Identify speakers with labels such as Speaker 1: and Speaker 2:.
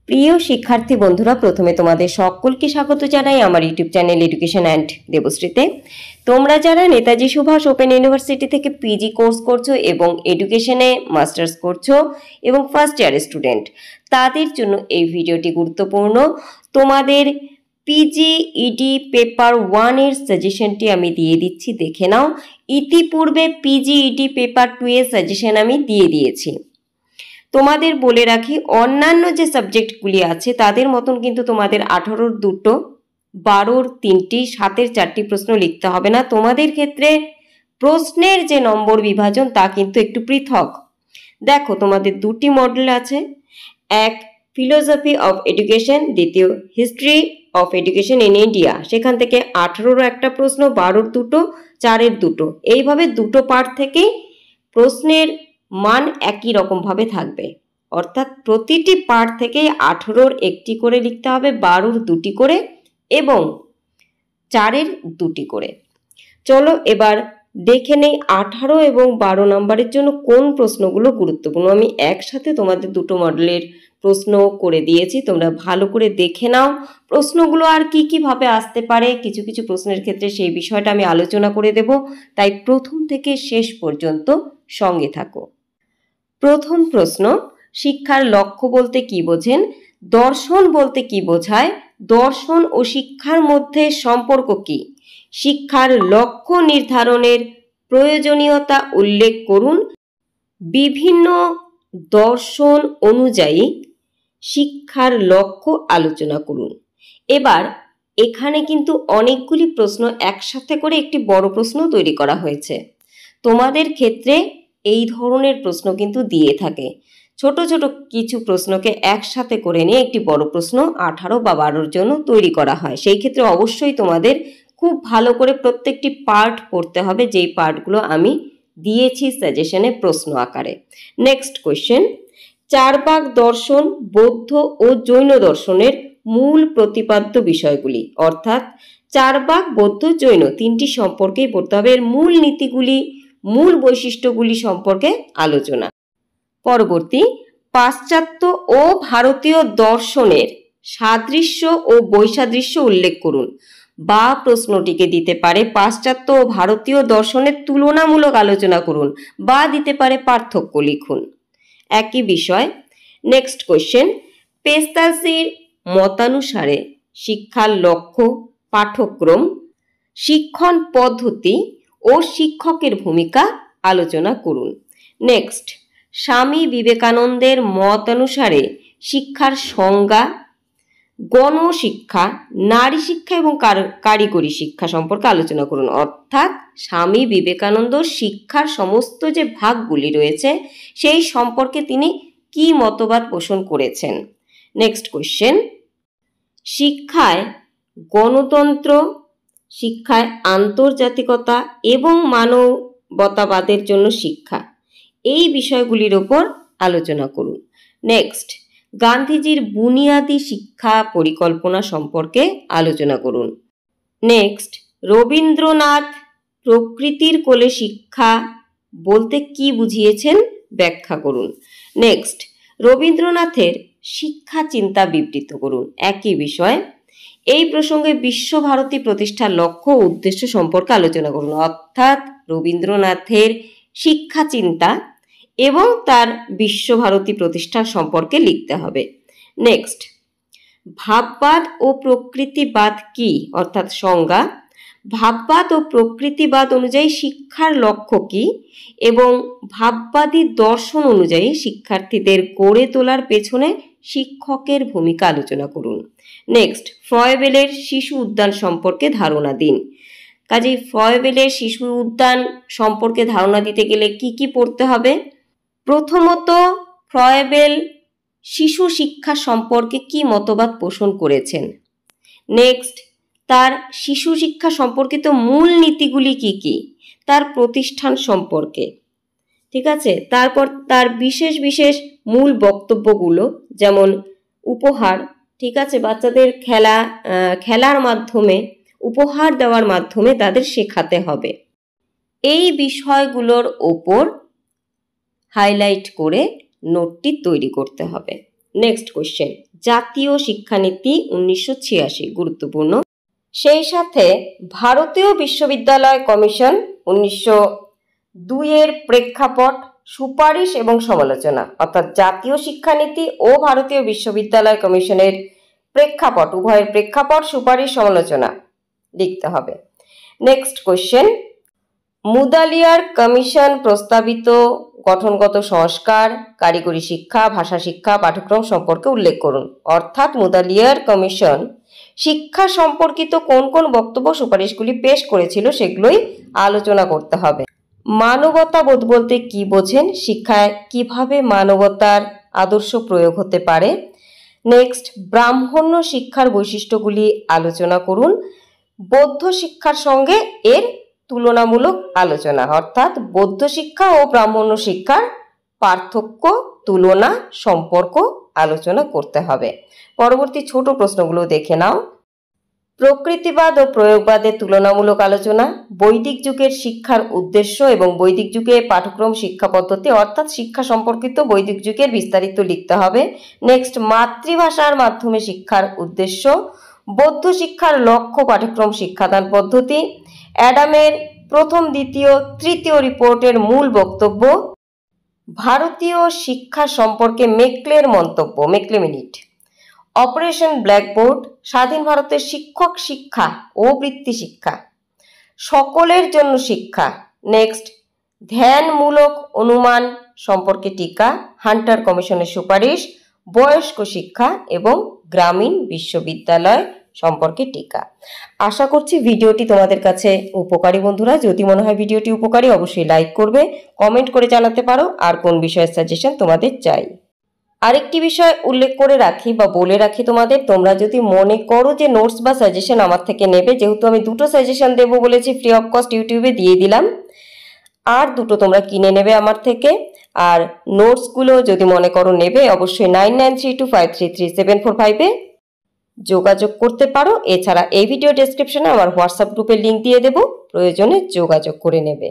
Speaker 1: প্রিয় শিক্ষার্থী বন্ধুরা, প্রথমে তোমাদের সকলকে স্বাগত জানাই আমার ইউটিউব চ্যানেল এডুকেশন অ্যান্ড দেবশ্রীতে। তোমরা যারা নেতাজি সুভাষ ওপেন ইউনিভার্সিটি থেকে পিজি কোর্স করছো এবং এডুকেশনে মাস্টার্স করছো এবং ফার্স্ট ইয়ারের স্টুডেন্ট, তাদের জন্য এই ভিডিওটি গুরুত্বপূর্ণ। তোমাদের পিজি ইডি পেপার 1 এর সাজেশনটি আমি দিয়ে দিচ্ছি, দেখে নাও। ইতিপূর্বে পিজি ইডি পেপার 2 এর সাজেশন আমি দিয়ে দিয়েছি। তোমাদের বলে রাখি, অন্যান্য যে সাবজেক্টগুলি আছে তাদের মতন কিন্তু তোমাদের 18-র 2টো, 12-র 3টি, 7-এর 4টি প্রশ্ন লিখতে হবে না। তোমাদের ক্ষেত্রে প্রশ্নের যে নম্বর বিভাজন তা কিন্তু একটু পৃথক। দেখো, তোমাদের 2টি মডেল আছে, এক ফিলোসফি অফ এডুকেশন, দ্বিতীয় history of education in India. সেখান থেকে 18-র একটা প্রশ্ন, 12-র 2টো, 4-এর 2টো, এইভাবে 2টো পার্ট থেকেই প্রশ্নের মান একই রকমভাবে থাকবে। অর্থাৎ প্রতিটি পার্ট থেকেই 18-র 1টি করে লিখতে হবে, 12-র 2টি করে এবং 4-এর 2টি করে। চলো এবার দেখে নেই 18 এবং 12 নম্বরের জন্য কোন প্রশ্নগুলো গুরুত্বপূর্ণ। আমি একসাথে তোমাদের 2টো মডেলের প্রশ্ন করে দিয়েছি, তোমরা ভালো করে দেখে নাও প্রশ্নগুলো আর কি ভাবে আসতে পারে। কিছু কিছু প্রশ্নের ক্ষেত্রে সেই বিষয়টা আমি আলোচনা করে দেব, তাই প্রথম থেকে শেষ পর্যন্ত সঙ্গে থাকো। প্রথম প্রশ্ন, শিক্ষার লক্ষ্য বলতে কি বোঝেন? দর্শন বলতে কি বোঝায়? দর্শন ও শিক্ষার মধ্যে সম্পর্ক কি? শিক্ষার লক্ষ্য নির্ধারণের প্রয়োজনীয়তা উল্লেখ করুন। বিভিন্ন দর্শন অনুযায়ী শিক্ষার লক্ষ্য আলোচনা করুন। এবার এখানে কিন্তু অনেকগুলি প্রশ্ন একসাথে করে একটি বড় প্রশ্ন তৈরি করা হয়েছে। তোমাদের ক্ষেত্রে এই ধরনের প্রশ্ন কিন্তু দিয়ে থাকে। ছোট ছোট কিছু প্রশ্নকে একসাথে করে নিয়ে একটি বড় প্রশ্ন 18 বা 12-র জন্য তৈরি করা হয়। সেই ক্ষেত্রে অবশ্যই তোমাদের খুব ভালো করে প্রত্যেকটি পার্ট পড়তে হবে, যেই পার্টগুলো আমি দিয়েছি সাজেশনে প্রশ্ন আকারে। নেক্সট কোয়েশ্চেন, চারবাক দর্শন, বৌদ্ধ ও জৈন দর্শনের মূল প্রতিপাদ্য বিষয়গুলি। অর্থাৎ চারবাক, বৌদ্ধ, জৈন 3টি সম্পর্কেই পড়তে হবে। এর মূল নীতিগুলি, মূল বৈশিষ্ট্যগুলি সম্পর্কে আলোচনা। পরবর্তী, পাশ্চাত্য ও ভারতীয় দর্শনের সাদৃশ্য ও বৈসাদৃশ্য উল্লেখ করুন। বা প্রশ্নটিকে দিতে পারে পাশ্চাত্য ও ভারতীয় দর্শনের তুলনামূলক আলোচনা করুন, বা দিতে পারে পার্থক্য লিখুন। একই বিষয়। নেক্সট কোয়েশ্চেন, পেস্তালসির মতানুসারে শিক্ষার লক্ষ্য, পাঠ্যক্রম, শিক্ষণ পদ্ধতি ও শিক্ষকের ভূমিকা আলোচনা করুন। নেক্সট, স্বামী বিবেকানন্দের মত অনুসারে শিক্ষার সংজ্ঞা, গণশিক্ষা, নারী শিক্ষা এবং কারিগরি শিক্ষা সম্পর্কে আলোচনা করুন। অর্থাৎ স্বামী বিবেকানন্দ শিক্ষার সমস্ত যে ভাগগুলি রয়েছে সেই সম্পর্কে তিনি কি মতবাদ পোষণ করেছেন। নেক্সট কোয়েশ্চেন, শিক্ষায় গণতন্ত্র, শিক্ষায় আন্তর্জাতিকতা এবং মানবতাবাদের জন্য শিক্ষা, এই বিষয়গুলির ওপর আলোচনা করুন। নেক্সট, গান্ধীজির বুনিয়াদী শিক্ষা পরিকল্পনা সম্পর্কে আলোচনা করুন। নেক্সট, রবীন্দ্রনাথ প্রকৃতির কোলে শিক্ষা বলতে কি বুঝিয়েছেন ব্যাখ্যা করুন। নেক্সট, রবীন্দ্রনাথের শিক্ষা চিন্তা বিবৃত করুন। একই বিষয়। এই প্রসঙ্গে বিশ্বভারতী প্রতিষ্ঠার লক্ষ্য ও উদ্দেশ্য সম্পর্কে আলোচনা করুন। অর্থাৎ রবীন্দ্রনাথের শিক্ষা চিন্তা এবং তার বিশ্বভারতী প্রতিষ্ঠা সম্পর্কে লিখতে হবে। নেক্সট, ভাববাদ ও প্রকৃতিবাদ কি? অর্থাৎ সংজ্ঞা। ভাববাদ ও প্রকৃতিবাদ অনুযায়ী শিক্ষার লক্ষ্য কি এবং ভাববাদী দর্শন অনুযায়ী শিক্ষার্থীদের গড়ে তোলার পেছনে শিক্ষকের ভূমিকা আলোচনা করুন। নেক্সট, ফ্রয়েবেলের শিশু উদ্যান সম্পর্কে ধারণা দিন। কাজেই ফ্রয়েবেলের শিশু উদ্যান সম্পর্কে ধারণা দিতে গেলে কি পড়তে হবে? প্রথমত, ফ্রয়েবেল শিশু শিক্ষা সম্পর্কে কি মতবাদ পোষণ করেছেন। নেক্সট, তার শিশু শিক্ষা সম্পর্কিত মূল নীতিগুলি কি, তার প্রতিষ্ঠান সম্পর্কে, ঠিক আছে। তারপর তার বিশেষ বিশেষ মূল বক্তব্যগুলো, যেমন উপহার, ঠিক আছে, বাচ্চাদের খেলার মাধ্যমে, উপহার দেওয়ার মাধ্যমে তাদের শেখাতে হবে। এই বিষয়গুলোর ওপর হাইলাইট করে নোটটি তৈরি করতে হবে। নেক্সট কোশ্চেন, জাতীয় শিক্ষানীতি 1986 গুরুত্বপূর্ণ। সেই সাথে ভারতীয় বিশ্ববিদ্যালয় কমিশন 1902 এর প্রেক্ষাপট, সুপারিশ এবং সমালোচনা, অর্থাৎ জাতীয় শিক্ষানীতি ও ভারতীয় বিশ্ববিদ্যালয় কমিশনের প্রেক্ষাপট, উভয়ের প্রেক্ষাপট, সুপারিশ, সমালোচনা লিখতে হবে। নেক্সট কোশ্চেন, মুদালিয়ার কমিশন প্রস্তাবিত গঠনগত সংস্কার, কারিগরি শিক্ষা, ভাষা শিক্ষা, পাঠ্যক্রম সম্পর্কে উল্লেখ করুন। অর্থাৎ মুদালিয়ার কমিশন শিক্ষা সম্পর্কিত কোন কোন বক্তব্য সুপারিশগুলি পেশ করেছিল সেগুলোই আলোচনা করতে হবে। মানবতাবোধ বলতে কি বোঝেন? শিক্ষায় কিভাবে মানবতার আদর্শ প্রয়োগ হতে পারে। নেক্সট, ব্রাহ্মণ্য শিক্ষার বৈশিষ্ট্যগুলি আলোচনা করুন। বৌদ্ধ শিক্ষার সঙ্গে এর তুলনামূলক আলোচনা, অর্থাৎ বৌদ্ধ শিক্ষা ও ব্রাহ্মণ্য শিক্ষার পার্থক্য, তুলনা, সম্পর্ক আলোচনা করতে হবে। পরবর্তী ছোট প্রশ্নগুলো দেখে নাও। প্রকৃতিবাদ ও প্রয়োগবাদের তুলনামূলক আলোচনা, বৈদিক যুগের শিক্ষার উদ্দেশ্য এবং বৈদিক যুগে পাঠ্যক্রম, শিক্ষা পদ্ধতি, অর্থাৎ শিক্ষা সম্পর্কিত বৈদিক যুগের বিস্তারিত লিখতে হবে। নেক্সট, মাতৃভাষার মাধ্যমে শিক্ষার উদ্দেশ্য, বৌদ্ধ শিক্ষার লক্ষ্য, পাঠ্যক্রম, শিক্ষাদান পদ্ধতি, অ্যাডামের প্রথম, দ্বিতীয়, তৃতীয় রিপোর্টের মূল বক্তব্য, ভারতীয় শিক্ষা সম্পর্কে মেকলের মন্তব্য, মেকলে মিনিট, অপারেশন ব্ল্যাকবোর্ড, স্বাধীন ভারতের শিক্ষক শিক্ষা ও বৃত্তি শিক্ষা, সকলের জন্য শিক্ষা। নেক্সট, ধ্যানমূলক অনুমান সম্পর্কে টিকা, হান্টার কমিশনের সুপারিশ, বয়স্ক শিক্ষা এবং গ্রামীণ বিশ্ববিদ্যালয় সম্পর্কে টিকা। আশা করছি ভিডিওটি তোমাদের কাছে উপকারী। বন্ধুরা, যদি মনে হয় ভিডিওটি উপকারী অবশ্যই লাইক করবে, কমেন্ট করে জানাতে পারো আর কোন বিষয়ের সাজেশন তোমাদের চাই। আরেকটি বিষয় উল্লেখ করে রাখি বা বলে রাখি তোমাদের, তোমরা যদি মনে করো যে নোটস বা সাজেশন আমার থেকে নেবে, যেহেতু আমি দুটো সাজেশন দেবো বলেছি, ফ্রি অফ কস্ট ইউটিউবে দিয়ে দিলাম, আর দুটো তোমরা কিনে নেবে আমার থেকে। আর নোটসগুলো যদি মনে করো নেবে, অবশ্যই 9932533745-এ যোগাযোগ করতে পারো। এছাড়া এই ভিডিও ডেসক্রিপশনে আমার হোয়াটসঅ্যাপ গ্রুপের লিঙ্ক দিয়ে দেবো, প্রয়োজনে যোগাযোগ করে নেবে।